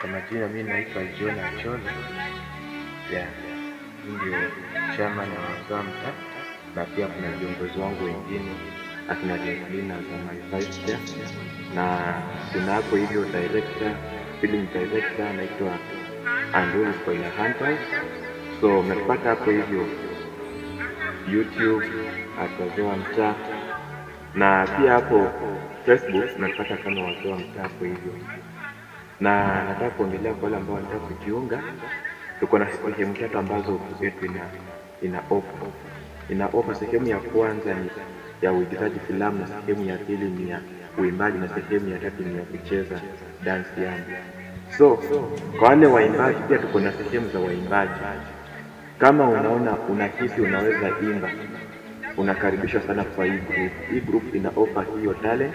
Kwa majina mimi naitwa John Acholo. Ndio chama na wazee wa mtaa, na pia kuna viongozi wangu wengine akina Denklina za my vice chair, na kuna hapo hivyo film director anaitwa Andrew Spoiler Hunters. So mnapata hapo hivyo YouTube wazee wa mtaa, na pia hapo Facebook mnapata kama wazee wa mtaa hapo hivyo. Na nataka kuongelea kwa wale ambao wanataka kujiunga. Tuko na sehemu tatu ambazo yetu ina offer. Sehemu ya kwanza ni ya uigizaji filamu, na sehemu ya pili ni ya uimbaji, na sehemu ya tatu ni ya kucheza dance yangu. So kwa wale waimbaji pia tuko na sehemu za waimbaji. Kama unaona unahisi unaweza imba, unakaribishwa sana kwa hii group. Hii group ina offer hiyo talent,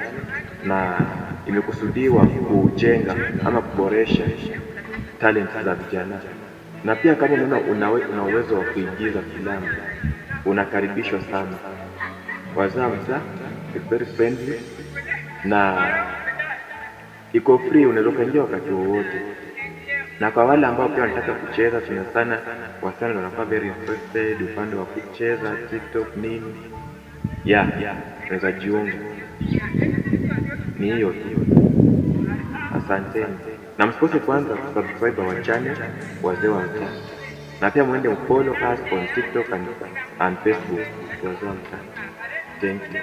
na imekusudiwa kujenga ama kuboresha talent za vijana. Na pia kama unaona una uwezo wa kuigiza filamu, unakaribishwa sana. Wazee wa mtaa is very friendly na iko free, unaweza kuingia wakati wowote. Na kwa wale ambao pia wanataka kucheza, sana wasichana wanakuwa very interested upande wa kucheza TikTok nini, unaweza jiunga. Ni hiyo tu. Asanteni. Na msikose kwanza kusubscribe our channel wazee wa mtaa, na pia muende follow us on TikTok and Facebook wazee wa mtaa. Thank you.